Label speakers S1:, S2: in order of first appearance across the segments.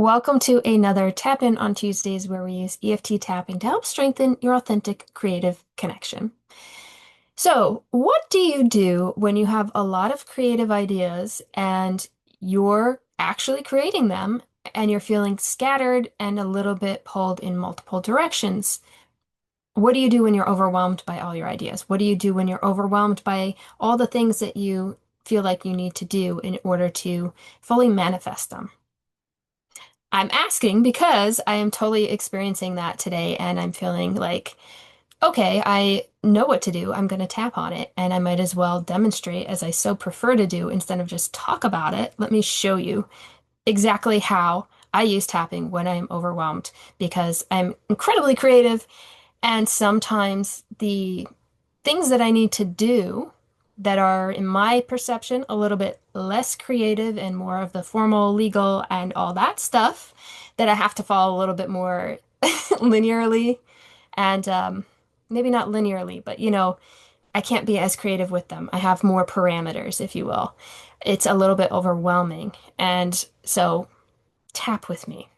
S1: Welcome to another Tap In on Tuesdays where we use EFT tapping to help strengthen your authentic creative connection. So, what do you do when you have a lot of creative ideas and you're actually creating them and you're feeling scattered and a little bit pulled in multiple directions? What do you do when you're overwhelmed by all your ideas? What do you do when you're overwhelmed by all the things that you feel like you need to do in order to fully manifest them? I'm asking because I am totally experiencing that today and I'm feeling like, okay, I know what to do. I'm going to tap on it and I might as well demonstrate as I so prefer to do instead of just talk about it. Let me show you exactly how I use tapping when I am overwhelmed because I'm incredibly creative and sometimes the things that I need to do that are, in my perception, a little bit less creative and more of the formal, legal, and all that stuff that I have to follow a little bit more linearly and maybe not linearly, but I can't be as creative with them. I have more parameters, if you will. It's a little bit overwhelming. And so tap with me.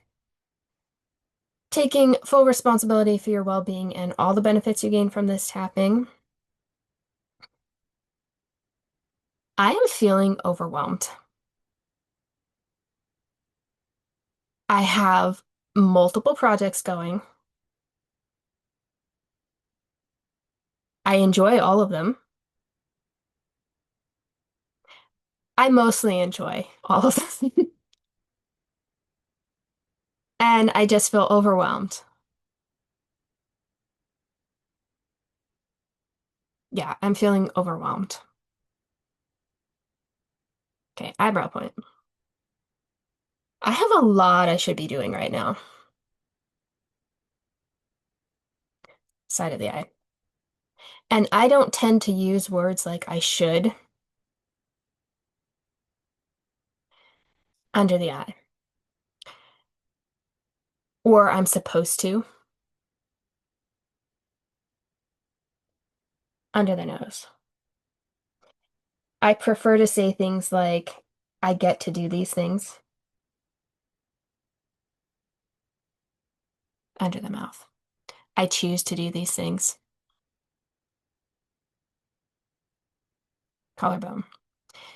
S1: Taking full responsibility for your well-being and all the benefits you gain from this tapping. I am feeling overwhelmed. I have multiple projects going. I enjoy all of them. I mostly enjoy all of them. And I just feel overwhelmed. Yeah, I'm feeling overwhelmed. Okay, eyebrow point. I have a lot I should be doing right now. Side of the eye. And I don't tend to use words like I should under the eye or I'm supposed to under the nose. I prefer to say things like I get to do these things under the mouth. I choose to do these things. Collarbone.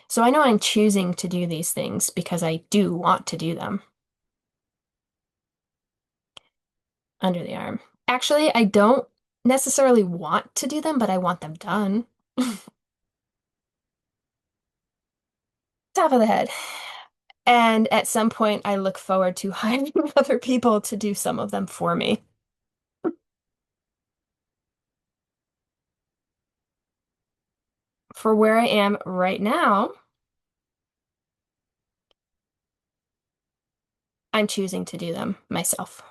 S1: So I know I'm choosing to do these things because I do want to do them under the arm. Actually, I don't necessarily want to do them, but I want them done. Top of the head. And at some point, I look forward to hiring other people to do some of them for me. For where I am right now, I'm choosing to do them myself.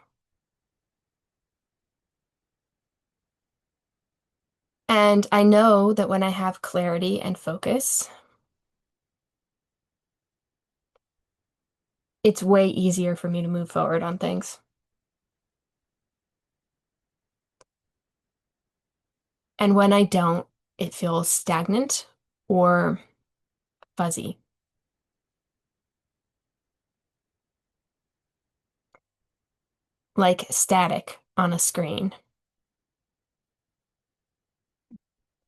S1: And I know that when I have clarity and focus, it's way easier for me to move forward on things. And when I don't, it feels stagnant or fuzzy, like static on a screen.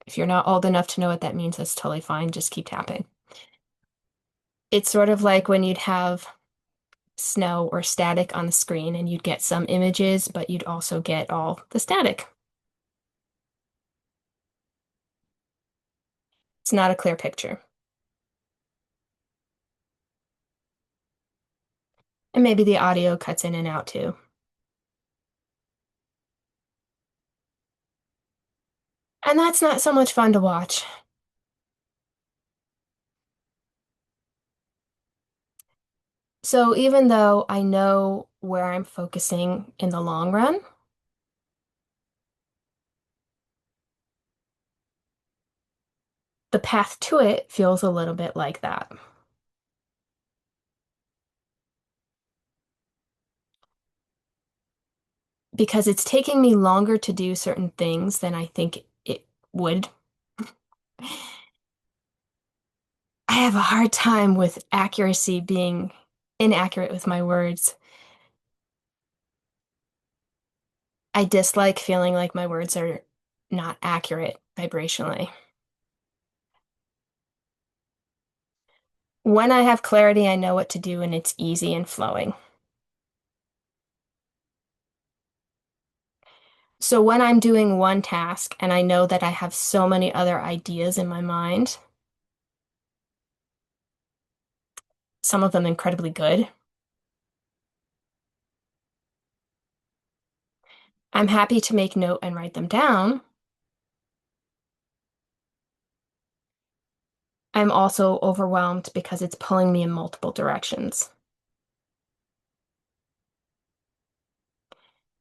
S1: If you're not old enough to know what that means, that's totally fine. Just keep tapping. It's sort of like when you'd have snow or static on the screen and you'd get some images, but you'd also get all the static. It's not a clear picture. And maybe the audio cuts in and out too. And that's not so much fun to watch. So even though I know where I'm focusing in the long run, the path to it feels a little bit like that because it's taking me longer to do certain things than I think it would. I have a hard time with accuracy being inaccurate with my words. I dislike feeling like my words are not accurate vibrationally. When I have clarity, I know what to do and it's easy and flowing. So when I'm doing one task and I know that I have so many other ideas in my mind, some of them incredibly good, I'm happy to make note and write them down. I'm also overwhelmed because it's pulling me in multiple directions.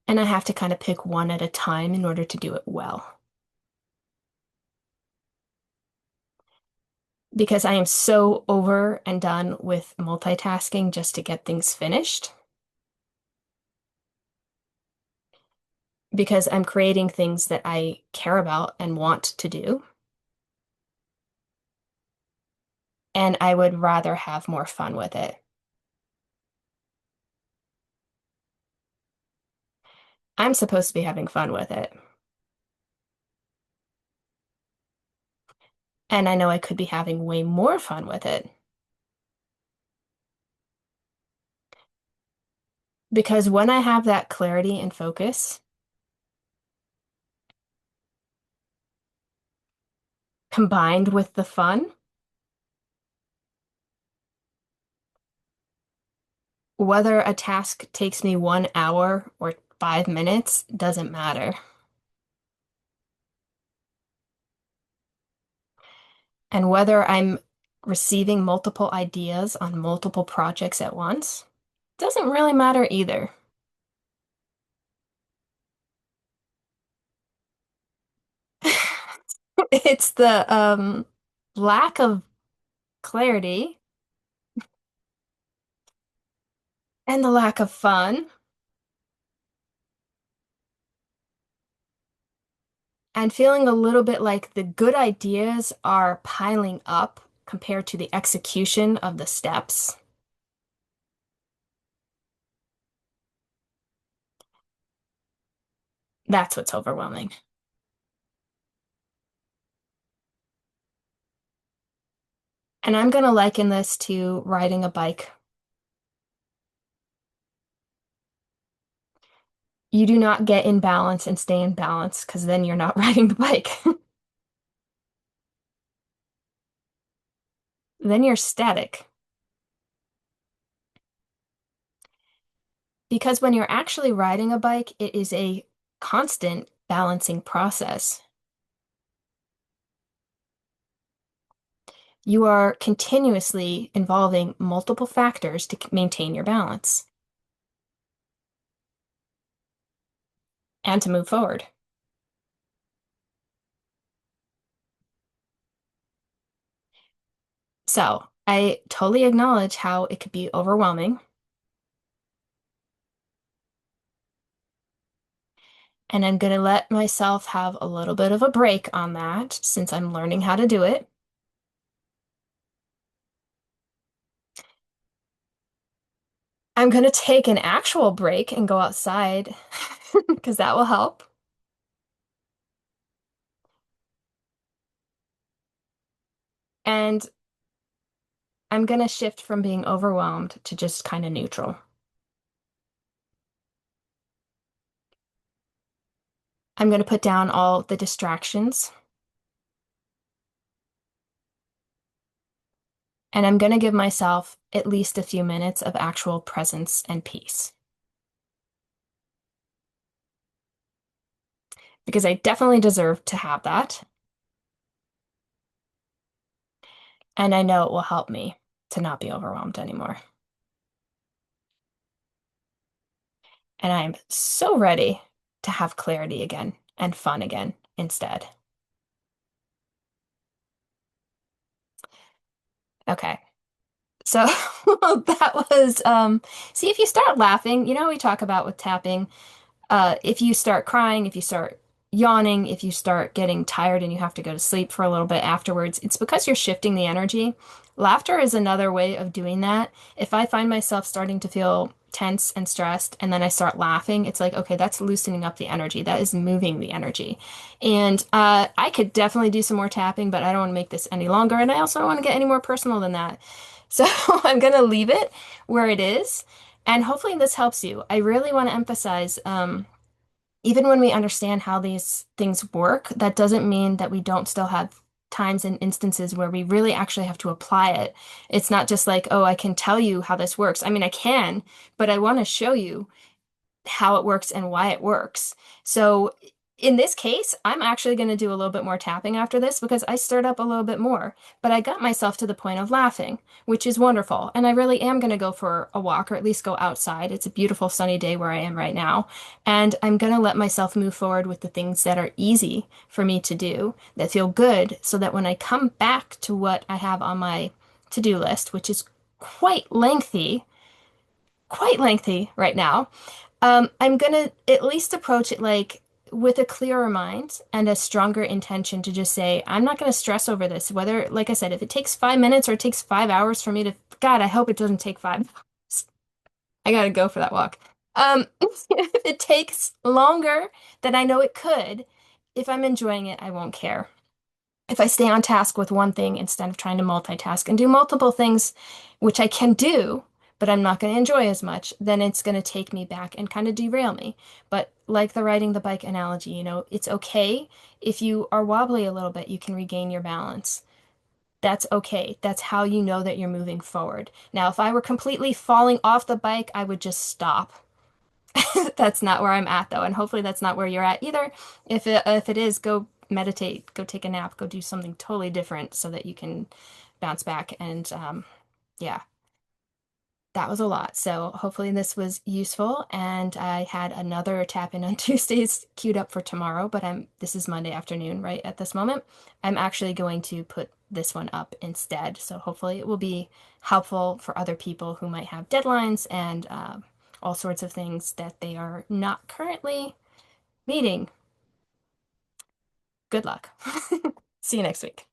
S1: And I have to kind of pick one at a time in order to do it well. Because I am so over and done with multitasking just to get things finished. Because I'm creating things that I care about and want to do. And I would rather have more fun with it. I'm supposed to be having fun with it. And I know I could be having way more fun with it. Because when I have that clarity and focus, combined with the fun, whether a task takes me 1 hour or 5 minutes doesn't matter. And whether I'm receiving multiple ideas on multiple projects at once doesn't really matter either. It's the lack of clarity and the lack of fun and feeling a little bit like the good ideas are piling up compared to the execution of the steps. That's what's overwhelming. And I'm going to liken this to riding a bike. You do not get in balance and stay in balance because then you're not riding the bike. Then you're static. Because when you're actually riding a bike, it is a constant balancing process. You are continuously involving multiple factors to maintain your balance and to move forward. So I totally acknowledge how it could be overwhelming, and I'm going to let myself have a little bit of a break on that since I'm learning how to do it. I'm going to take an actual break and go outside because that will help. And I'm going to shift from being overwhelmed to just kind of neutral. I'm going to put down all the distractions and I'm going to give myself at least a few minutes of actual presence and peace because I definitely deserve to have that. And I know it will help me to not be overwhelmed anymore. And I am so ready to have clarity again and fun again instead. Okay. So that was see if you start laughing, you know we talk about with tapping, if you start crying, if you start yawning, if you start getting tired and you have to go to sleep for a little bit afterwards, it's because you're shifting the energy. Laughter is another way of doing that. If I find myself starting to feel tense and stressed and then I start laughing, it's like, okay, that's loosening up the energy. That is moving the energy. And I could definitely do some more tapping, but I don't want to make this any longer. And I also don't want to get any more personal than that. So I'm going to leave it where it is. And hopefully this helps you. I really want to emphasize, even when we understand how these things work, that doesn't mean that we don't still have times and instances where we really actually have to apply it. It's not just like, oh, I can tell you how this works. I mean, I can, but I want to show you how it works and why it works. So in this case, I'm actually going to do a little bit more tapping after this because I stirred up a little bit more, but I got myself to the point of laughing, which is wonderful. And I really am going to go for a walk or at least go outside. It's a beautiful sunny day where I am right now. And I'm going to let myself move forward with the things that are easy for me to do, that feel good, so that when I come back to what I have on my to-do list, which is quite lengthy right now, I'm gonna at least approach it like with a clearer mind and a stronger intention to just say, I'm not gonna stress over this. Whether, like I said, if it takes 5 minutes or it takes 5 hours for me to, God, I hope it doesn't take 5 hours. I gotta go for that walk. If it takes longer than I know it could, if I'm enjoying it, I won't care. If I stay on task with one thing instead of trying to multitask and do multiple things, which I can do, but I'm not going to enjoy as much, then it's going to take me back and kind of derail me. But like the riding the bike analogy, it's okay if you are wobbly a little bit, you can regain your balance. That's okay. That's how you know that you're moving forward. Now, if I were completely falling off the bike, I would just stop. That's not where I'm at though, and hopefully that's not where you're at either. If it is, go meditate, go take a nap, go do something totally different so that you can bounce back. And yeah, that was a lot. So hopefully this was useful. And I had another tap in on Tuesdays queued up for tomorrow, but this is Monday afternoon, right at this moment. I'm actually going to put this one up instead. So hopefully it will be helpful for other people who might have deadlines and all sorts of things that they are not currently meeting. Good luck. See you next week.